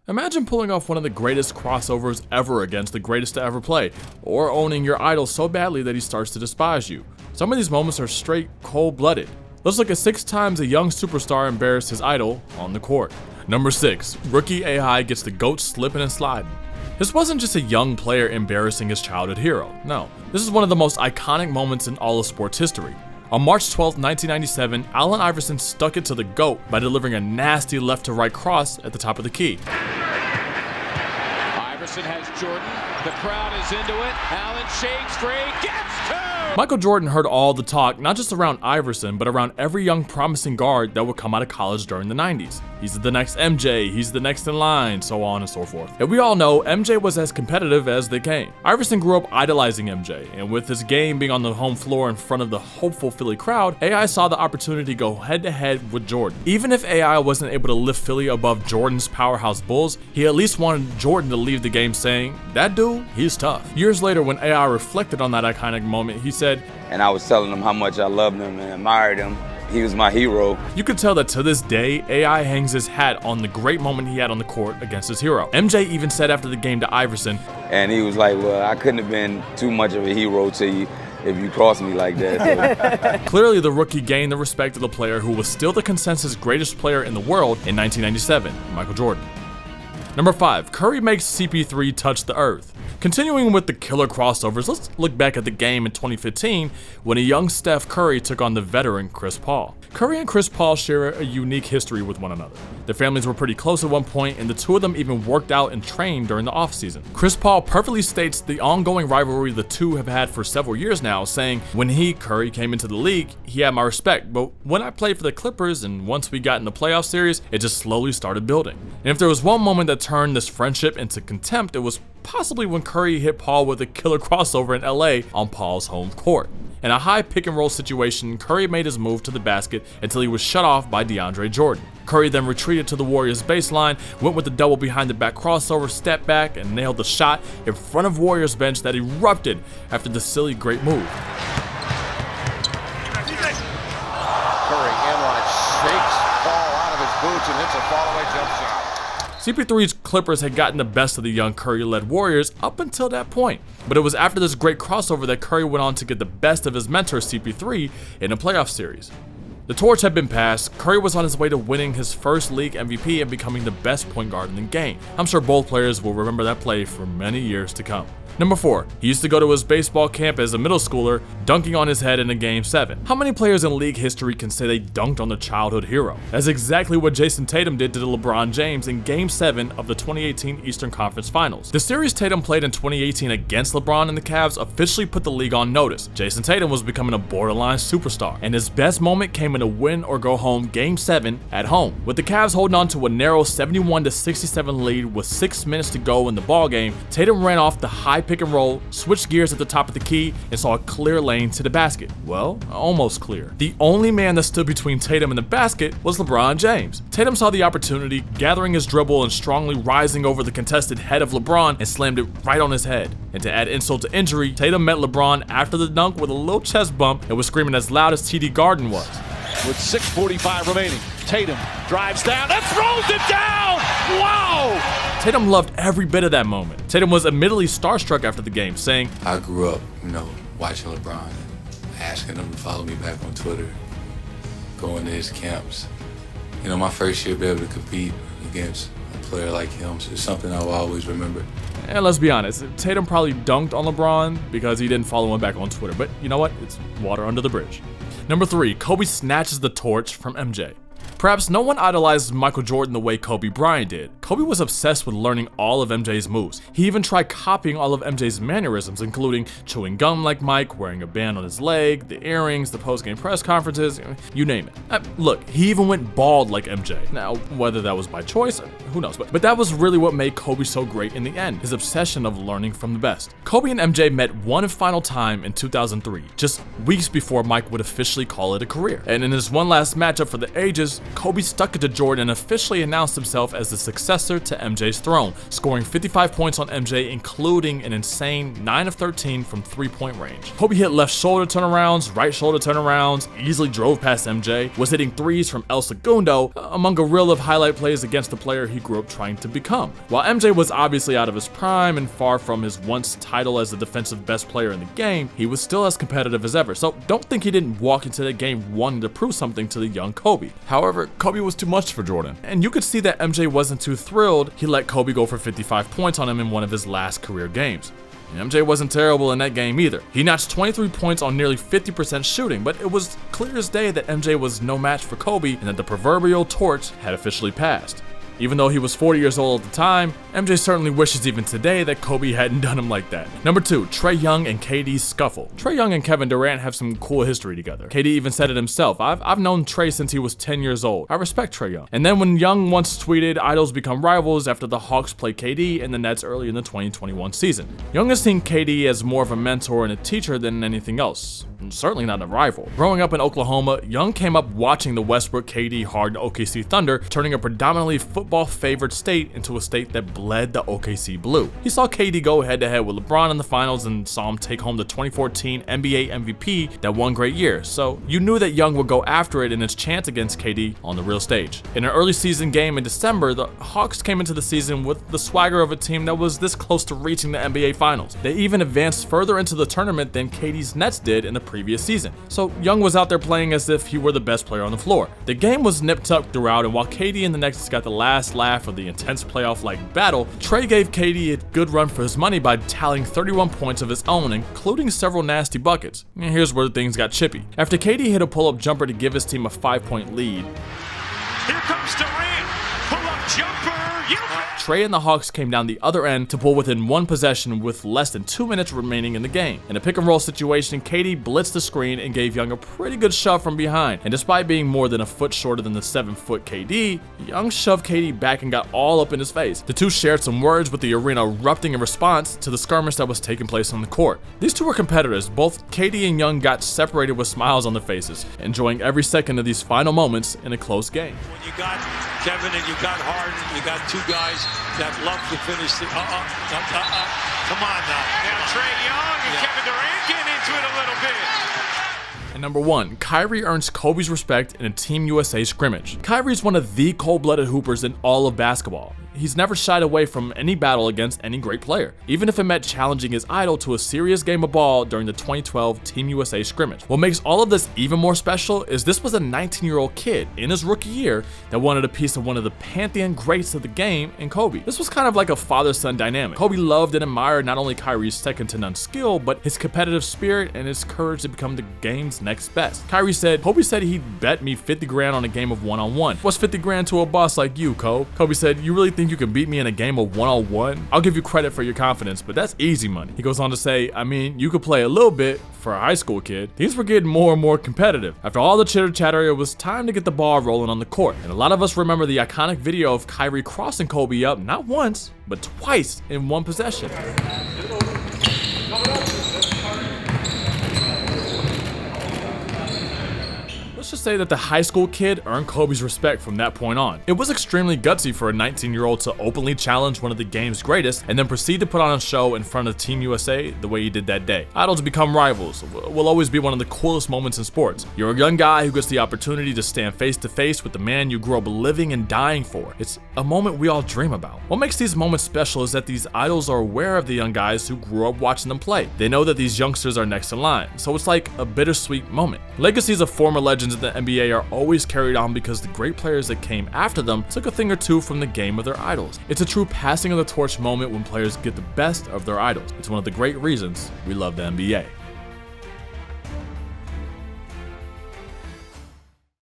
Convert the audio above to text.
Imagine pulling off one of the greatest crossovers ever against the greatest to ever play, or owning your idol so badly that he starts to despise you. Some of these moments are straight cold-blooded. Let's look at 6 times a young superstar embarrassed his idol on the court. Number 6, rookie AI gets the GOAT slipping and sliding. This wasn't just a young player embarrassing his childhood hero. No, this is one of the most iconic moments in all of sports history. On March 12, 1997, Allen Iverson stuck it to the GOAT by delivering a nasty left-to-right cross at the top of the key. Iverson has Jordan. The crowd is into it. Allen shakes free. Gets 2! Michael Jordan heard all the talk, not just around Iverson, but around every young promising guard that would come out of college during the 90s. He's the next MJ, he's the next in line, so on and so forth. And we all know MJ was as competitive as they came. Iverson grew up idolizing MJ, and with his game being on the home floor in front of the hopeful Philly crowd, AI saw the opportunity to go head-to-head with Jordan. Even if AI wasn't able to lift Philly above Jordan's powerhouse Bulls, he at least wanted Jordan to leave the game saying, "That dude, he's tough." Years later, when AI reflected on that iconic moment, he said, "And I was telling him how much I loved him and admired him. He was my hero." You could tell that to this day, AI hangs his hat on the great moment he had on the court against his hero. MJ even said after the game to Iverson, and he was like, "Well, I couldn't have been too much of a hero to you if you crossed me like that." So. Clearly, the rookie gained the respect of the player who was still the consensus greatest player in the world in 1997, Michael Jordan. Number 5, Curry makes CP3 touch the earth. Continuing with the killer crossovers, let's look back at the game in 2015 when a young Steph Curry took on the veteran Chris Paul. Curry and Chris Paul share a unique history with one another. Their families were pretty close at one point, and the two of them even worked out and trained during the offseason. Chris Paul perfectly states the ongoing rivalry the two have had for several years now, saying, "When Curry, came into the league, he had my respect, but when I played for the Clippers and once we got in the playoff series, it just slowly started building." And if there was one moment that turned this friendship into contempt, it was possibly when Curry hit Paul with a killer crossover in LA on Paul's home court. In a high pick and roll situation, Curry made his move to the basket until he was shut off by DeAndre Jordan. Curry then retreated to the Warriors baseline, went with the double behind the back crossover, stepped back, and nailed the shot in front of Warriors bench that erupted after the silly great move. Curry inline shakes Paul out of his boots and hits a fallaway jump shot. CP3's Clippers had gotten the best of the young Curry-led Warriors up until that point, but it was after this great crossover that Curry went on to get the best of his mentor CP3 in a playoff series. The torch had been passed. Curry was on his way to winning his first league MVP and becoming the best point guard in the game. I'm sure both players will remember that play for many years to come. Number 4, he used to go to his baseball camp as a middle schooler, dunking on his head in a Game 7. How many players in league history can say they dunked on their childhood hero? That's exactly what Jason Tatum did to LeBron James in Game 7 of the 2018 Eastern Conference Finals. The series Tatum played in 2018 against LeBron and the Cavs officially put the league on notice. Jason Tatum was becoming a borderline superstar, and his best moment came in a win-or-go-home Game 7 at home. With the Cavs holding on to a narrow 71-67 lead with 6 minutes to go in the ballgame, Tatum ran off the high pick and roll, switched gears at the top of the key, and saw a clear lane to the basket. Well, almost clear. The only man that stood between Tatum and the basket was LeBron James. Tatum saw the opportunity, gathering his dribble and strongly rising over the contested head of LeBron and slammed it right on his head. And to add insult to injury, Tatum met LeBron after the dunk with a little chest bump and was screaming as loud as TD Garden was. With 6:45 remaining, Tatum drives down and throws it down! Wow! Tatum loved every bit of that moment. Tatum was admittedly starstruck after the game, saying, "I grew up, watching LeBron and asking him to follow me back on Twitter, going to his camps. My first year to be able to compete against a player like him, so it's something I'll always remember." And let's be honest, Tatum probably dunked on LeBron because he didn't follow him back on Twitter, but you know what? It's water under the bridge. Number 3, Kobe snatches the torch from MJ. Perhaps no one idolizes Michael Jordan the way Kobe Bryant did. Kobe was obsessed with learning all of MJ's moves. He even tried copying all of MJ's mannerisms, including chewing gum like Mike, wearing a band on his leg, the earrings, the post-game press conferences, you name it. Look, he even went bald like MJ. Now, whether that was by choice, who knows, but that was really what made Kobe so great in the end, his obsession of learning from the best. Kobe and MJ met one final time in 2003, just weeks before Mike would officially call it a career. And in his one last matchup for the ages, Kobe stuck it to Jordan and officially announced himself as the successor to MJ's throne, scoring 55 points on MJ, including an insane 9 of 13 from 3-point range. Kobe hit left shoulder turnarounds, right shoulder turnarounds, easily drove past MJ, was hitting threes from El Segundo, among a reel of highlight plays against the player he grew up trying to become. While MJ was obviously out of his prime and far from his once title as the defensive best player in the game, he was still as competitive as ever, so don't think he didn't walk into the game wanting to prove something to the young Kobe. However, Kobe was too much for Jordan, and you could see that MJ wasn't too thrilled he let Kobe go for 55 points on him in one of his last career games. And MJ wasn't terrible in that game either. He notched 23 points on nearly 50% shooting, but it was clear as day that MJ was no match for Kobe and that the proverbial torch had officially passed. Even though he was 40 years old at the time, MJ certainly wishes even today that Kobe hadn't done him like that. Number 2, Trae Young and KD's scuffle. Trae Young and Kevin Durant have some cool history together. KD even said it himself. I've known Trae since he was 10 years old. I respect Trae Young. And then when Young once tweeted, idols become rivals after the Hawks played KD and the Nets early in the 2021 season. Young has seen KD as more of a mentor and a teacher than anything else. Certainly not a rival. Growing up in Oklahoma, Young came up watching the Westbrook KD hardened OKC Thunder, turning a predominantly football-favored state into a state that bled the OKC blue. He saw KD go head-to-head with LeBron in the finals and saw him take home the 2014 NBA MVP that one great year, so you knew that Young would go after it in his chance against KD on the real stage. In an early season game in December, the Hawks came into the season with the swagger of a team that was this close to reaching the NBA Finals. They even advanced further into the tournament than KD's Nets did in the previous season. So Young was out there playing as if he were the best player on the floor. The game was nip-tucked throughout, and while KD and the Nets got the last laugh of the intense playoff-like battle, Trae gave KD a good run for his money by tallying 31 points of his own, including several nasty buckets. And here's where things got chippy. After KD hit a pull-up jumper to give his team a 5-point lead, Here comes Durant. Pull-up jumper. Trae and the Hawks came down the other end to pull within one possession with less than 2 minutes remaining in the game. In a pick-and-roll situation, KD blitzed the screen and gave Young a pretty good shove from behind. And despite being more than a foot shorter than the 7-foot KD, Young shoved KD back and got all up in his face. The two shared some words, with the arena erupting in response to the skirmish that was taking place on the court. These two were competitors. Both KD and Young got separated with smiles on their faces, enjoying every second of these final moments in a close game. When you got Kevin and you got Harden, you got two guys that love to finish the Come on now. Now Trae Young and Kevin Durant getting into it a little bit. And number 1, Kyrie earns Kobe's respect in a Team USA scrimmage. Kyrie's one of the cold-blooded hoopers in all of basketball. He's never shied away from any battle against any great player, even if it meant challenging his idol to a serious game of ball during the 2012 Team USA scrimmage. What makes all of this even more special is this was a 19-year-old kid in his rookie year that wanted a piece of one of the pantheon greats of the game in Kobe. This was kind of like a father-son dynamic. Kobe loved and admired not only Kyrie's second-to-none skill, but his competitive spirit and his courage to become the game's next best. Kobe said he'd bet me 50 grand on a game of one-on-one. What's 50 grand to a boss like you, Kobe? Kobe said, you really think you can beat me in a game of one-on-one? I'll give you credit for your confidence, but that's easy money. He goes on to say, I mean, you could play a little bit for a high school kid. Things were getting more and more competitive. After all the chitter-chatter, it was time to get the ball rolling on the court. And a lot of us remember the iconic video of Kyrie crossing Kobe up not once, but twice in one possession. Let's just say that the high school kid earned Kobe's respect from that point on. It was extremely gutsy for a 19-year-old to openly challenge one of the game's greatest and then proceed to put on a show in front of Team USA the way he did that day. Idols become rivals will always be one of the coolest moments in sports. You're a young guy who gets the opportunity to stand face to face with the man you grew up living and dying for. It's a moment we all dream about. What makes these moments special is that these idols are aware of the young guys who grew up watching them play. They know that these youngsters are next in line, so it's like a bittersweet moment. Legacies of former legends in the NBA are always carried on because the great players that came after them took a thing or two from the game of their idols. It's a true passing of the torch moment when players get the best of their idols. It's one of the great reasons we love the NBA.